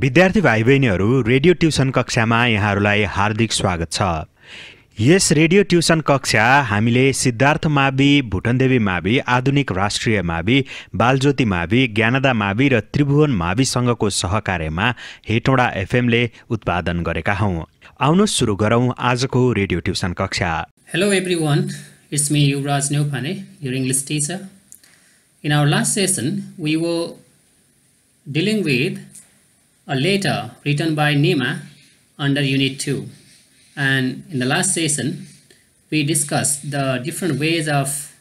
विद्यार्थी भाइ बहिनीहरू रेडियो ट्युसन कक्षामा यहाँहरूलाई हार्दिक स्वागत छ। यस रेडियो ट्युसन कक्षा हामीले सिद्धार्थ मावि, भुटनदेवी मावि, आधुनिक राष्ट्रिय मावि, बालज्योति मावि, ज्ञानदा मावि र त्रिभुवन माविसँगको सहकार्यमा हेटौँडा एफएमले उत्पादन गरेका हौं। आउनुहोस् सुरु गरौँ आजको रेडियो ट्युसन कक्षा। Hello everyone, it's me Yuvraj Neupane, your English teacher. In our last session, we were dealing with a letter written by Nima under Unit 2. And in the last session, we discussed the different ways of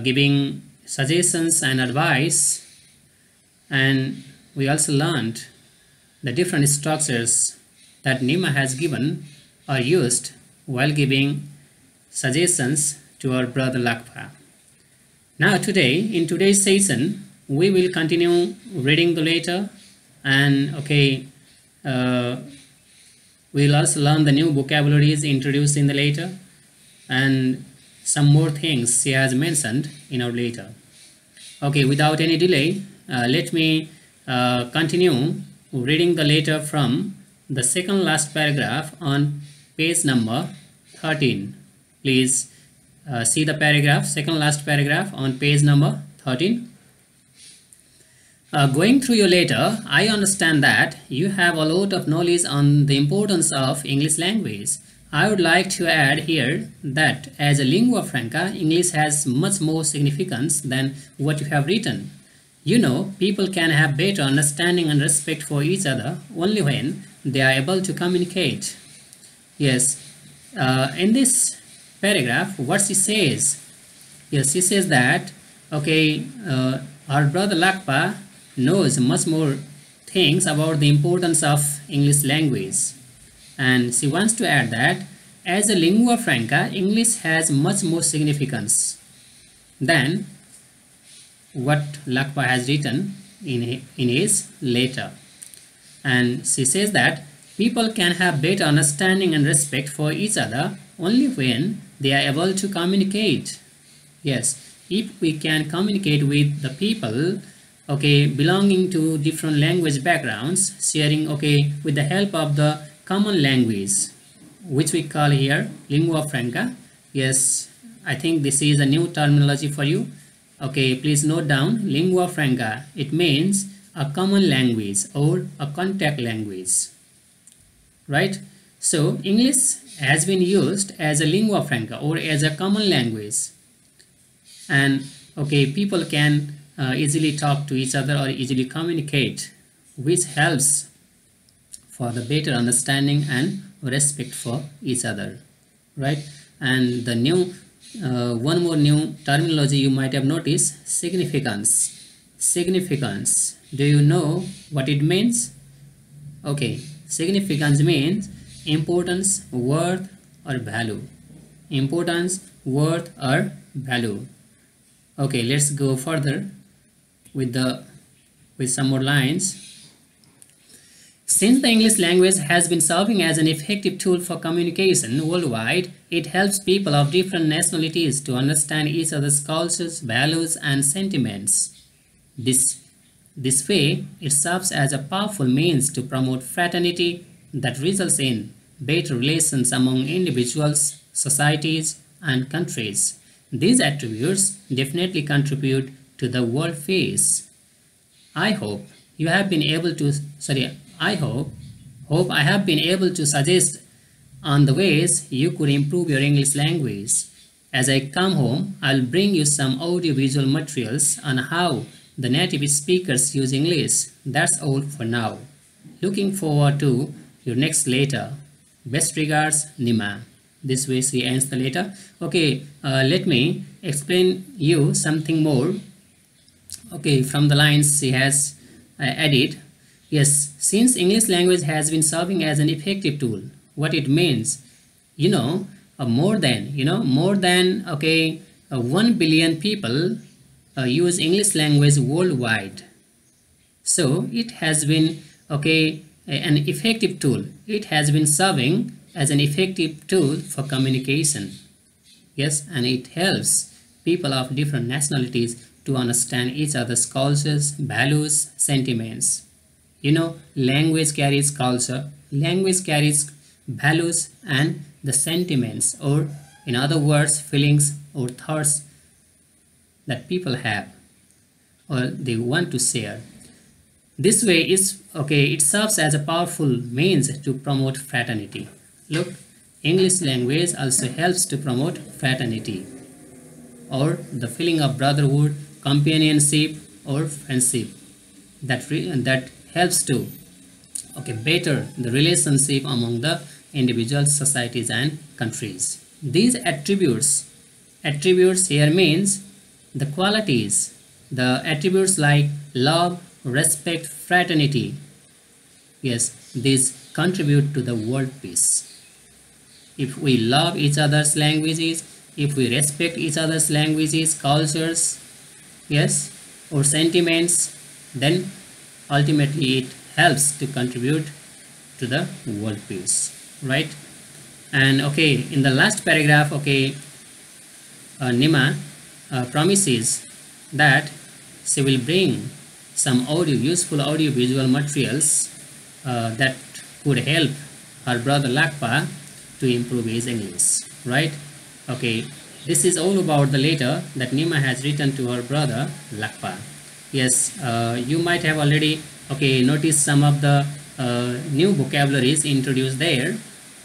giving suggestions and advice, and we also learned the different structures that Nima has given or used while giving suggestions to our brother Lakpa. Now today, in today's session, we will continue reading the letter, and we'll also learn the new vocabularies introduced in the letter and some more things she has mentioned in our letter. Okay, without any delay, let me continue reading the letter from the second last paragraph on page number 13. Please see the paragraph, second last paragraph on page number 13. Going through your letter, I understand that you have a lot of knowledge on the importance of English language. I would like to add here that as a lingua franca, English has much more significance than what you have written. You know, people can have better understanding and respect for each other only when they are able to communicate. Yes, in this paragraph, what she says? Yes, she says that, our brother Lakpa knows much more things about the importance of English language, and she wants to add that as a lingua franca, English has much more significance than what Lakpa has written in his letter. And she says that people can have better understanding and respect for each other only when they are able to communicate. Yes, if we can communicate with the people belonging to different language backgrounds, sharing with the help of the common language, which we call here lingua franca. Yes, I think this is a new terminology for you. Please note down lingua franca. It means a common language or a contact language, right? So English has been used as a lingua franca or as a common language, and people can easily talk to each other or easily communicate, which helps for the better understanding and respect for each other, right? And the new one more new terminology you might have noticed: significance. Significance, do you know what it means? Significance means importance, worth or value. Importance, worth or value. Let's go further with some more lines. Since the English language has been serving as an effective tool for communication worldwide, it helps people of different nationalities to understand each other's cultures, values and sentiments. This way, it serves as a powerful means to promote fraternity that results in better relations among individuals, societies and countries. These attributes definitely contribute to the world peace. I hope I have been able to suggest on the ways you could improve your English language. As I come home, I'll bring you some audiovisual materials on how the native speakers use English. That's all for now. Looking forward to your next letter. Best regards, Nima. This way she ends the letter. Let me explain you something more. From the lines she has added. Yes, since English language has been serving as an effective tool, what it means, more than 1 billion people use English language worldwide. So it has been an effective tool. It has been serving as an effective tool for communication. Yes, and it helps people of different nationalities to understand each other's cultures, values, sentiments. You know, language carries culture, language carries values and the sentiments, or in other words, feelings or thoughts that people have or they want to share. This way is okay, it serves as a powerful means to promote fraternity. Look, English language also helps to promote fraternity or the feeling of brotherhood, companionship or friendship that helps to better the relationship among the individuals, societies and countries. These attributes here means the qualities, the attributes like love, respect, fraternity. Yes, these contribute to the world peace. If we love each other's languages, if we respect each other's languages, cultures, yes, or sentiments, then ultimately it helps to contribute to the world peace, right? And in the last paragraph, Nima promises that she will bring some useful audio visual materials that could help her brother Lakpa to improve his English, right? This is all about the letter that Nima has written to her brother Lakpa. Yes, you might have already noticed some of the new vocabularies introduced there.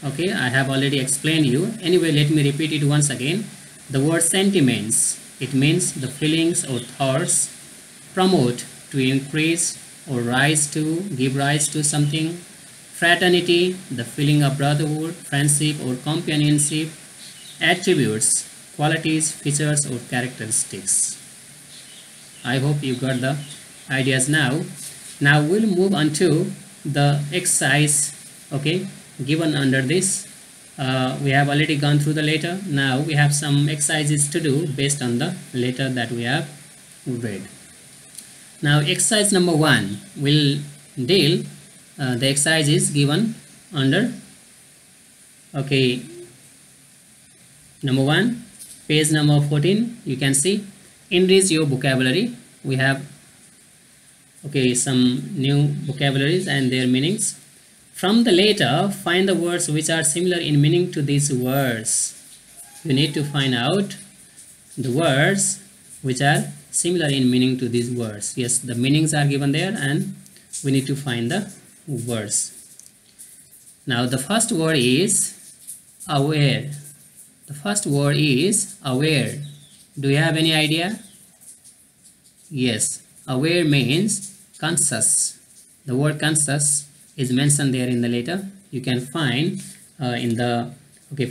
I have already explained you. Anyway, let me repeat it once again. The word sentiments, it means the feelings or thoughts. Promote, to increase or give rise to something. Fraternity, the feeling of brotherhood, friendship or companionship. Attributes, qualities, features or characteristics. I hope you got the ideas now. Now we'll move on to the exercise given under this. We have already gone through the letter. Now we have some exercises to do based on the letter that we have read. Now exercise number 1 will deal the exercises given under number 1, page number 14. You can see enrich your vocabulary. We have some new vocabularies and their meanings. From the letter, find the words which are similar in meaning to these words. You need to find out the words which are similar in meaning to these words. Yes, the meanings are given there and we need to find the words. Now the first word is aware. The first word is aware. Do you have any idea? Yes, aware means conscious. The word conscious is mentioned there in the letter. You can find in the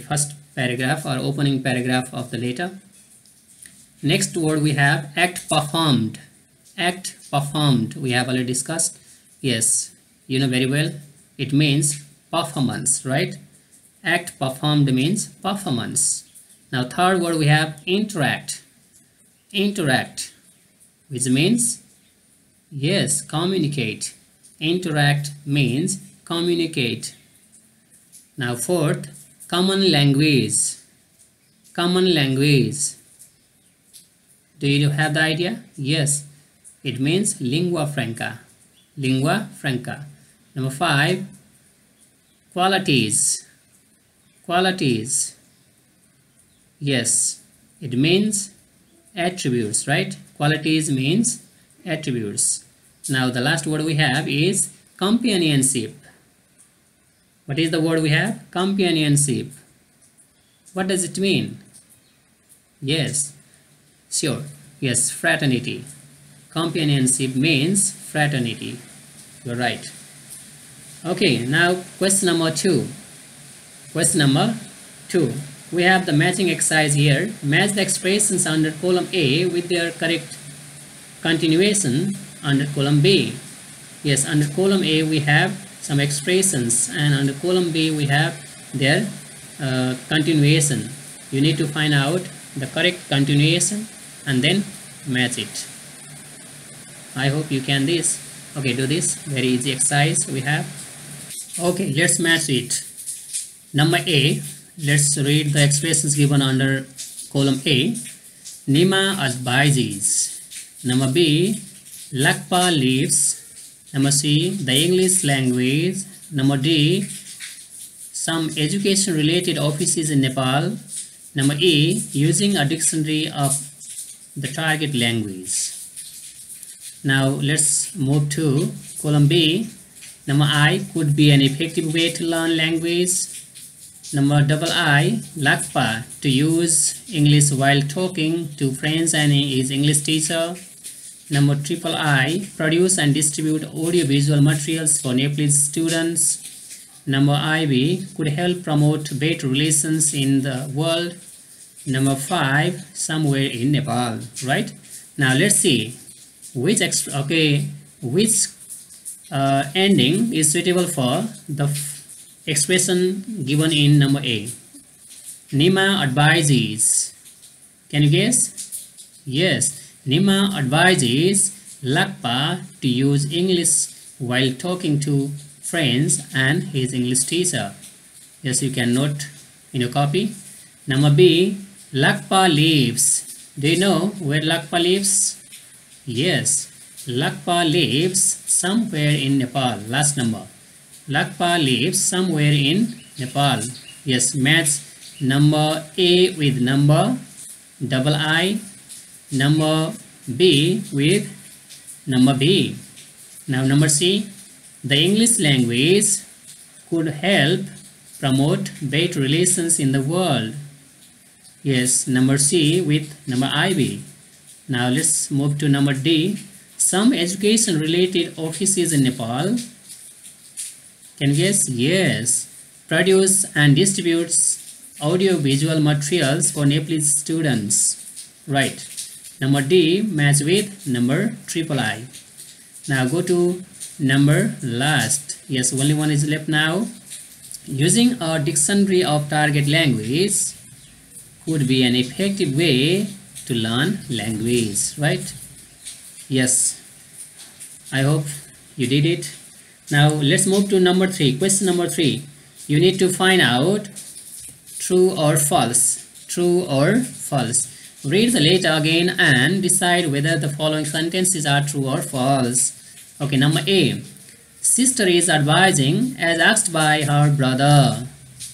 first paragraph or opening paragraph of the letter. Next word we have act performed. Act performed we have already discussed. Yes, you know very well, it means performance, right? Act performed means performance. Now third word we have interact. Interact, which means yes, communicate. Interact means communicate. Now fourth, common language. Common language. Do you have the idea? Yes, it means lingua franca. Lingua franca. Number 5, qualities. Qualities. Yes, it means attributes, right? Qualities means attributes. Now the last word we have is companionship. What is the word we have? Companionship. What does it mean? Yes, sure. Yes, fraternity. Companionship means fraternity. You're right. Now question number 2. Question number 2. We have the matching exercise here. Match the expressions under column A with their correct continuation under column B. Yes, under column A we have some expressions and under column B we have their continuation. You need to find out the correct continuation and then match it. I hope you can do this very easy exercise we have. Let's match it. Number A, let's read the expressions given under column A. Nima advises. Number B, Lakpa lives. Number C, the English language. Number D, some education related offices in Nepal. Number E, using a dictionary of the target language. Now let's move to column B. Number I, could be an effective way to learn language. Number I, Lakpa, to use English while talking to friends and his English teacher. Number I, produce and distribute audio-visual materials for Nepalese students. Number IB, could help promote better relations in the world. Number 5, somewhere in Nepal, right? Now let's see which ending is suitable for the expression given in number A. Nima advises. Can you guess? Yes, Nima advises Lakpa to use English while talking to friends and his English teacher. Yes, you can note in your copy. Number B, Lakpa lives. Do you know where Lakpa lives? Yes, Lakpa lives somewhere in Nepal. Last number. Lakpa lives somewhere in Nepal. Yes, match number A with number I, number B with number B. Now number C, the English language could help promote better relations in the world. Yes, number C with number IB. Now let's move to number D, some education related offices in Nepal. Can you guess? Yes, produce and distributes audio-visual materials for Nepalese students. Right. Number D, match with number I. Now go to number last. Yes, only one is left now. Using a dictionary of target language could be an effective way to learn language, right? Yes, I hope you did it. Now let's move to number 3. Question number 3. You need to find out true or false. True or false. Read the letter again and decide whether the following sentences are true or false. Okay, number A. Sister is advising as asked by her brother.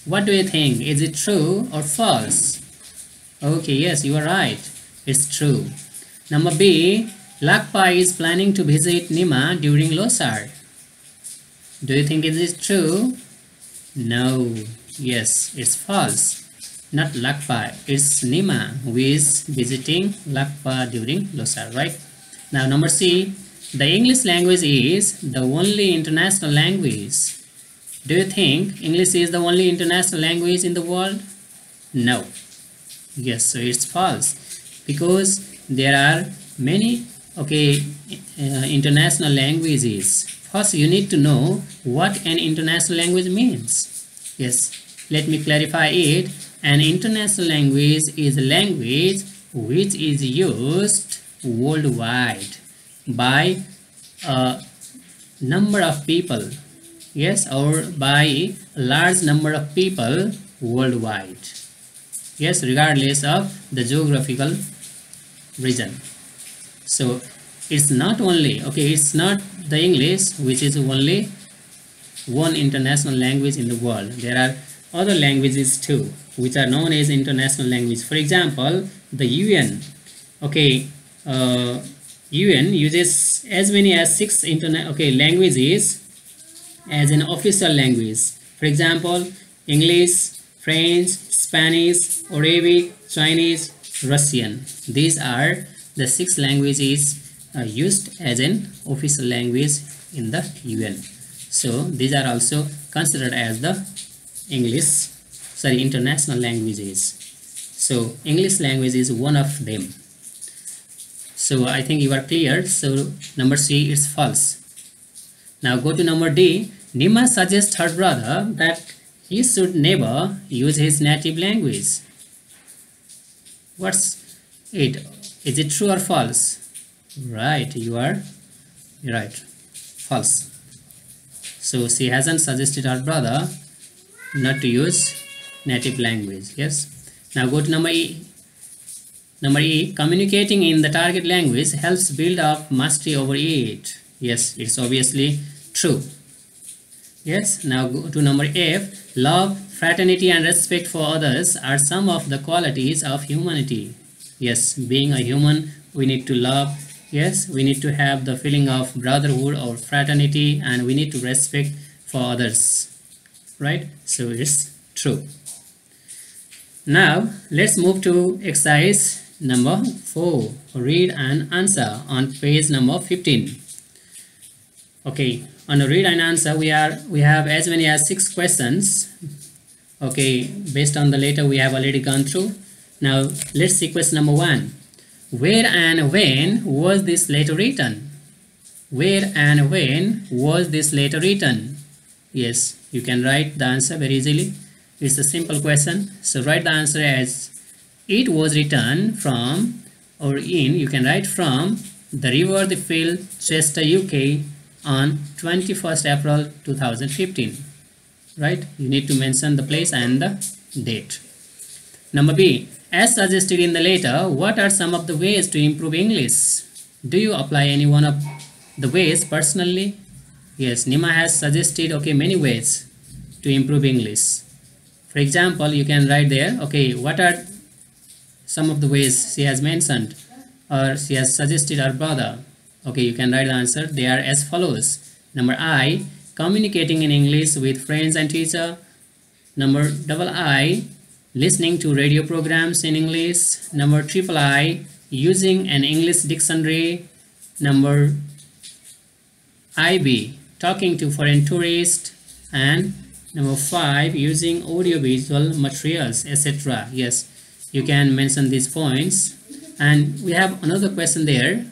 What do you think? Is it true or false? Okay, yes, you are right. It's true. Number B. Lakpa is planning to visit Nima during Losar. Do you think it is true? No. Yes, it's false. Not Lakpa, it's Nima who is visiting Lakpa during Losar, right? Now number C, the English language is the only international language. Do you think English is the only international language in the world? No. Yes, so it's false because there are many international languages. First, you need to know what an international language means. Yes, let me clarify it. An international language is a language which is used worldwide by a number of people. Yes, or by a large number of people worldwide. Yes, regardless of the geographical region. So it's not only, it's not the English which is only one international language in the world. There are other languages too which are known as international language. For example, the UN. UN uses as many as 6 languages as an official language. For example, English, French, Spanish, Arabic, Chinese, Russian. These are the 6 languages used as an official language in the UN. So these are also considered as the international languages. So English language is one of them. So I think you are clear. So number C is false. Now go to number D. Nima suggests her brother that he should never use his native language. What's it? Is it true or false? Right, you are right. False. So she hasn't suggested her brother not to use native language. Yes. Now go to number E. Number E, communicating in the target language helps build up mastery over it. Yes, it's obviously true. Yes, now go to number F. Love, fraternity and respect for others are some of the qualities of humanity. Yes, being a human, we need to love. Yes, we need to have the feeling of brotherhood or fraternity, and we need to respect for others. Right? So it's true. Now, let's move to exercise number 4. Read and answer on page number 15. Okay, on the read and answer, we have as many as 6 questions. Okay, based on the letter we have already gone through. Now, let's see question number 1. Where and when was this letter written? Where and when was this letter written? Yes, you can write the answer very easily. It's a simple question. So write the answer as it was written from or in, you can write from the River the Field, Chester, UK on 21st April 2015. Right? You need to mention the place and the date. Number B. As suggested in the letter, what are some of the ways to improve English? Do you apply any one of the ways personally? Yes, Nima has suggested many ways to improve English. For example, you can write there, what are some of the ways she has mentioned or she has suggested her brother? You can write the answer. They are as follows. Number I, communicating in English with friends and teacher. Number I, listening to radio programs in English. Number I, using an English dictionary. Number IB, talking to foreign tourists. And number 5, using audiovisual materials, etc. Yes, you can mention these points. And we have another question there.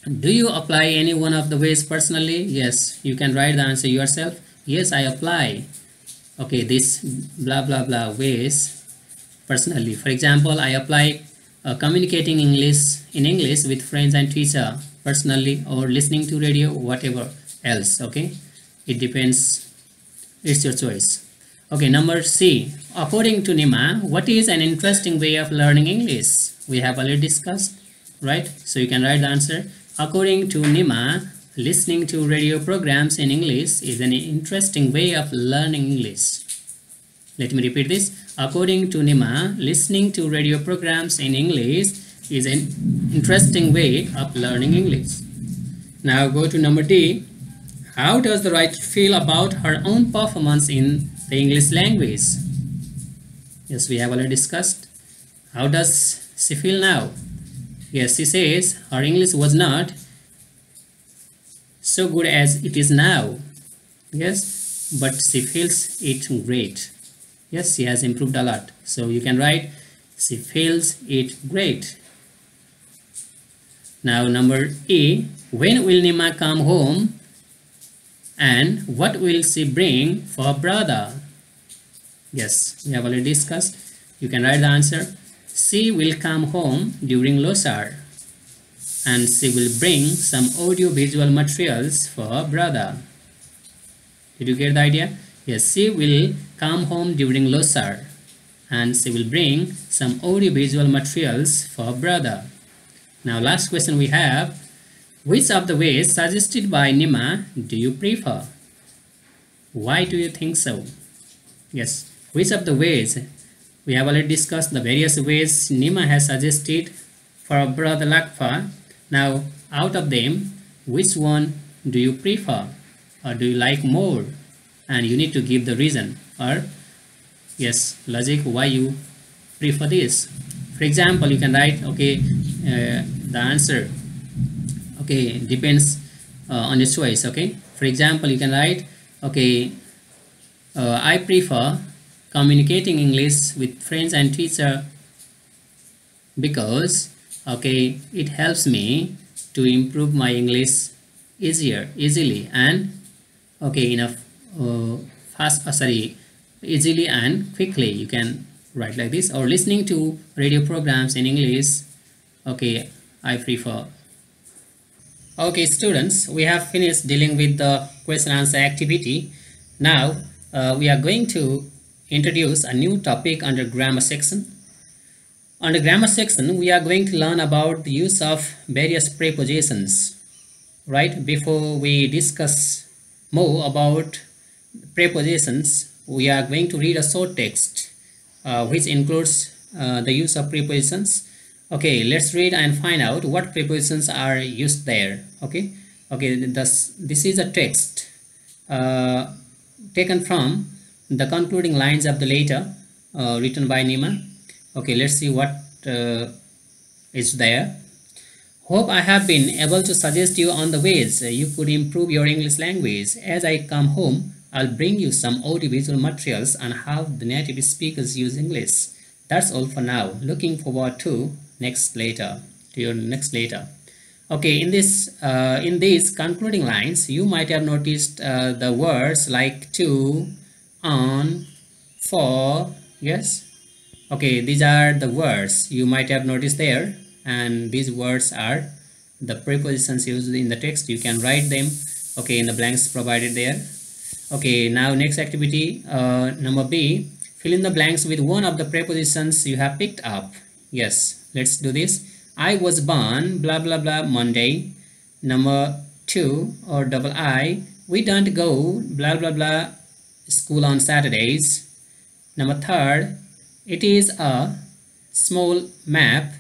Do you apply any one of the ways personally? Yes, you can write the answer yourself. Yes, I apply. This blah blah blah ways personally. For example, I apply communicating in English with friends and teacher personally, or listening to radio, whatever else. It depends. It's your choice. Number C. According to Nima, what is an interesting way of learning English? We have already discussed, right? So you can write the answer. According to Nima, listening to radio programs in English is an interesting way of learning English. Let me repeat this. According to Nima, listening to radio programs in English is an interesting way of learning English. Now go to number D. How does the writer feel about her own performance in the English language? Yes, we have already discussed. How does she feel now? Yes, she says her English was not so good as it is now. Yes, but she feels it great. Yes, she has improved a lot. So you can write, she feels it great. Now number E. When will Nima come home? And what will she bring for her brother? Yes, we have already discussed. You can write the answer. She will come home during Losar, and she will bring some audio-visual materials for her brother. Did you get the idea? Yes, she will come home during Losar, and she will bring some audio-visual materials for her brother. Now last question we have. Which of the ways suggested by Nima do you prefer? Why do you think so? Yes, which of the ways? We have already discussed the various ways Nima has suggested for our brother Lakfa. Now, out of them, which one do you prefer or do you like more? And you need to give the reason or, yes, logic why you prefer this. For example, you can write, the answer, depends on your choice, For example, you can write, I prefer communicating English with friends and teacher because it helps me to improve my English easily and easily and quickly. You can write like this, or listening to radio programs in English, I prefer. Okay students, we have finished dealing with the question answer activity. Now we are going to introduce a new topic under grammar section. Under grammar section, we are going to learn about the use of various prepositions. right? Before we discuss more about prepositions, we are going to read a short text which includes the use of prepositions. Okay, let's read and find out what prepositions are used there. Okay, this is a text taken from the concluding lines of the letter written by Nima. Okay, let's see what is there. Hope I have been able to suggest you on the ways you could improve your English language. As I come home, I'll bring you some audiovisual materials on how the native speakers use English. That's all for now. Looking forward to your next letter. Okay, in these concluding lines, you might have noticed the words like to, on, for. Yes. Okay, these are the words you might have noticed there, and these words are the prepositions used in the text. You can write them, okay, in the blanks provided there. Okay, now next activity, number B, fill in the blanks with one of the prepositions you have picked up. Yes, let's do this. I was born blah blah blah Monday. Number 2, or double I, we don't go blah blah blah school on Saturdays. Number 3, it is a small map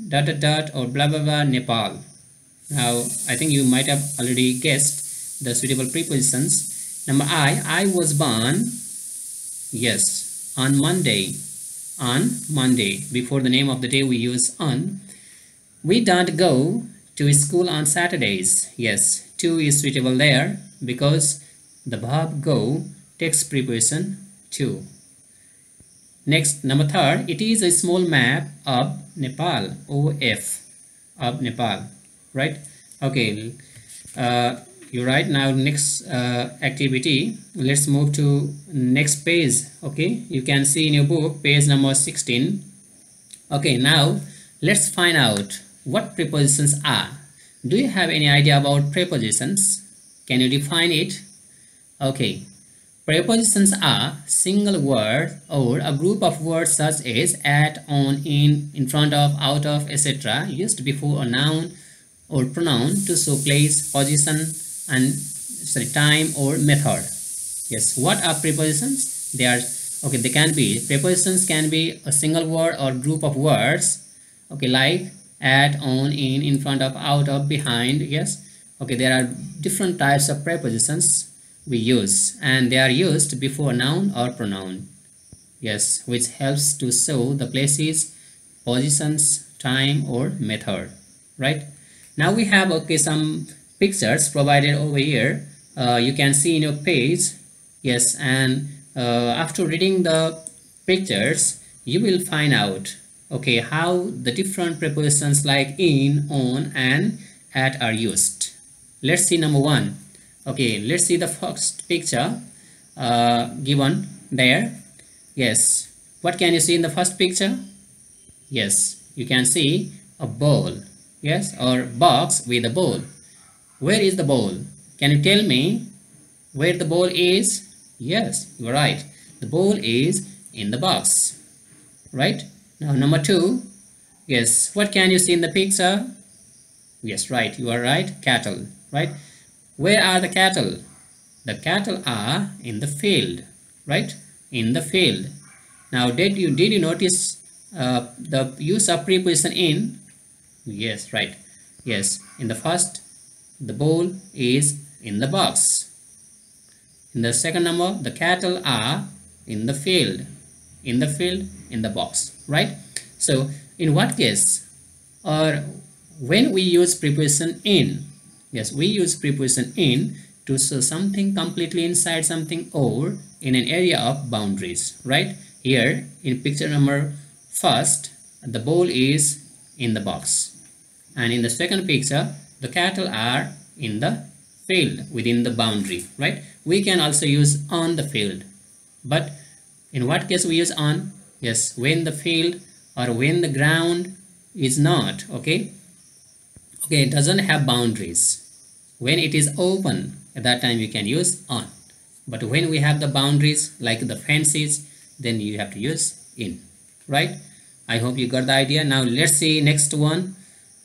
dot dot dot or blah blah blah Nepal. Now I think you might have already guessed the suitable prepositions. Number I was born, yes, on Monday. On Monday, before the name of the day we use on. We don't go to school on Saturdays. Yes, to is suitable there because the verb go takes preposition to. Next, number 3, it is a small map of Nepal, OF, of Nepal, right? Okay, you're right. Now next activity, let's move to next page. Okay, you can see in your book page number 16. Okay, now let's find out what prepositions are. Do you have any idea about prepositions? Can you define it? Okay, prepositions are single word or a group of words such as at, on, in front of, out of, etc. used before a noun or pronoun to show place, position, and time or method. Yes, what are prepositions? They are, okay, they can be, prepositions can be a single word or group of words, okay, like at, on, in front of, out of, behind. Yes, okay, there are different types of prepositions we use, and they are used before noun or pronoun. Yes, which helps to show the places, positions, time or method, right? Now we have, okay, some pictures provided over here. You can see in your page. Yes, and after reading the pictures, you will find out, okay, how the different prepositions like in, on, and at are used. Let's see number 1. Okay, let's see the first picture given there. Yes, what can you see in the first picture? Yes, you can see a ball. Yes, or box with a ball. Where is the ball? Can you tell me where the ball is? Yes, you are right. The ball is in the box, right? Now number 2. Yes, what can you see in the picture? Yes, right, you are right, cattle, right? Where are the cattle? The cattle are in the field, right? In the field. Now did you notice the use of preposition in? Yes, right. Yes, in the first, the ball is in the box. In the second number, the cattle are in the field. In the field, in the box, right? So in what case, or when we use preposition in? Yes, we use preposition in to show something completely inside something or in an area of boundaries, right? Here in picture number first, the ball is in the box, and in the second picture, the cattle are in the field within the boundary, right? We can also use on the field, but in what case we use on? Yes, when the field or when the ground is not, okay, it doesn't have boundaries. When it is open, at that time you can use on, but when we have the boundaries like the fences, then you have to use in, right? I hope you got the idea. Now let's see next one.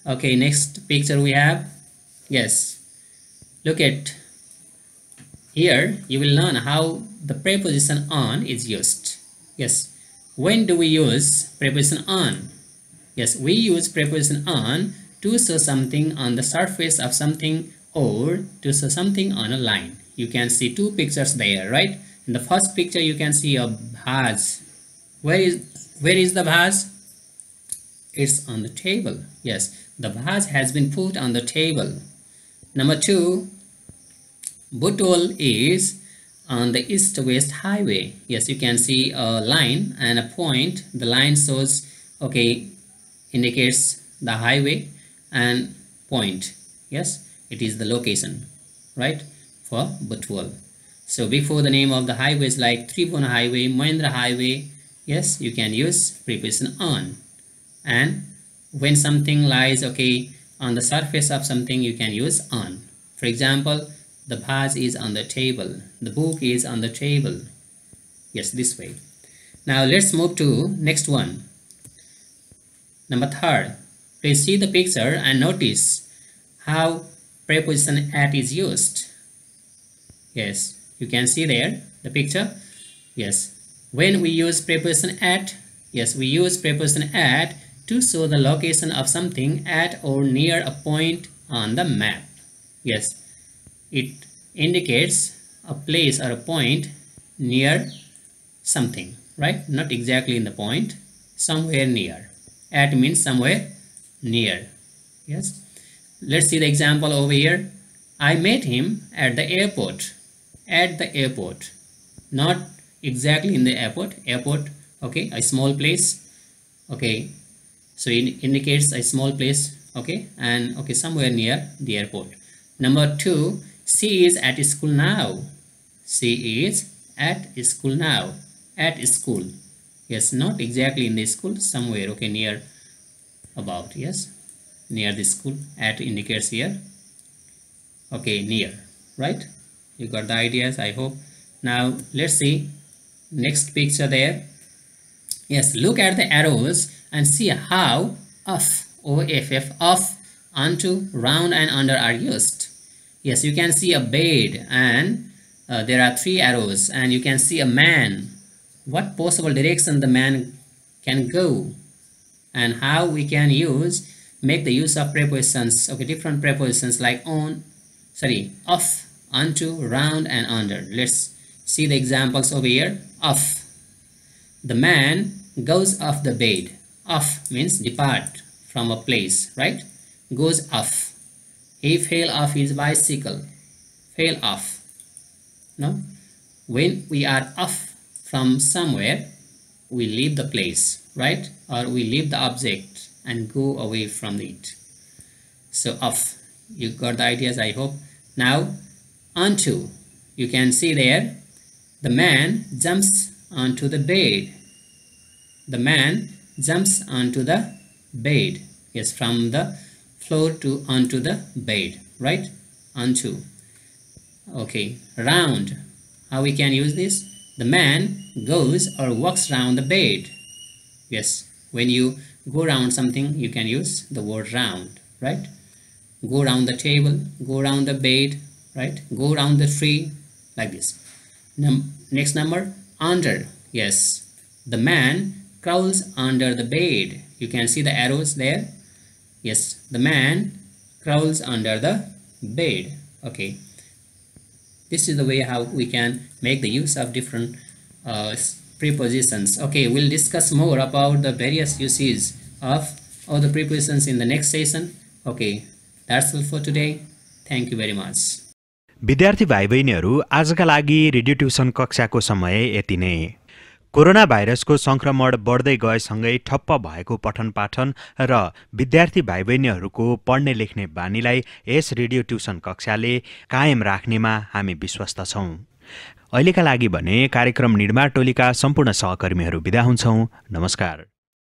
Okay, next picture we have. Yes, Look at here, you will learn how the preposition on is used. Yes, when do we use preposition on? Yes, we use preposition on to show something on the surface of something or to show something on a line. You can see two pictures there, right? In the first picture, you can see a vase. Where is the vase? It's on the table. Yes, the vase has been put on the table. Number 2, Butwal is on the east-west highway. Yes, you can see a line and a point. The line shows, okay, indicates the highway, and point, yes, it is the location, right, for Butwal. So before the name of the highways like Tribhuvan Highway, Mahindra Highway, yes, you can use preposition on. And when something lies, okay, on the surface of something, you can use on. For example, the vase is on the table, the book is on the table. Yes, this way. Now let's move to next one. Number 3. Please see the picture and notice how preposition at is used. Yes, you can see there the picture. Yes, when we use preposition at, yes, we use preposition at to show the location of something at or near a point on the map. Yes, it indicates a place or a point near something, right? Not exactly in the point, somewhere near. At means somewhere near. Yes, let's see the example over here. I met him at the airport. At the airport, not exactly in the airport. Airport, okay, a small place, okay, so it indicates a small place, okay, and okay, somewhere near the airport. Number 2, she is at school now. She is at school now. At school, yes, not exactly in the school, somewhere, okay, near, about, yes, near the school. At indicates here, okay, near, right? You got the ideas, I hope. Now let's see next picture there. Yes, look at the arrows and see how off, O-F-F, off, onto, round and under are used. Yes, you can see a bed and there are 3 arrows, and you can see a man. What possible direction the man can go, and how we can make the use of prepositions, okay, different prepositions like on, off, onto, round and under. Let's see the examples over here. Off, the man goes off the bed. Off means depart from a place, right? Goes off. He fell off his bicycle. Fell off. No, when we are off from somewhere, we leave the place, right? Or we leave the object and go away from it. So off, you got the ideas, I hope. Now onto, you can see there, the man jumps onto the bed. The man jumps onto the bed. Yes, from the floor to onto the bed, right? Onto. Okay, round, how we can use this? The man goes or walks round the bed. Yes, when you go around something, you can use the word round, right? Go around the table, go around the bed, right? Go around the tree, like this. Next number, under. Yes, the man crawls under the bed. You can see the arrows there. Yes, the man crawls under the bed. Okay, this is the way how we can make the use of different prepositions. Okay, we'll discuss more about the various uses of all the prepositions in the next session. Okay, that's all for today. Thank you very much. विद्यार्थी भाइ बहिनीहरू, आजका लागि radio tuition कक्षाको समय यति नै। Corona भाइरसको संक्रमण बढ्दै गएसँगै ठप्प भएको पठन पाठन र विद्यार्थी भाइ बहिनीहरूको पढ्ने लेख्ने बानीलाई यस रेडियो ट्युसन कक्षाले कायम राख्नेमा हामी विश्वस्त छौं। अहिलेका लागि भने कार्यक्रम निर्माण टोलीका सम्पूर्ण सहकर्मीहरू बिदा हुन्छौं। नमस्कार।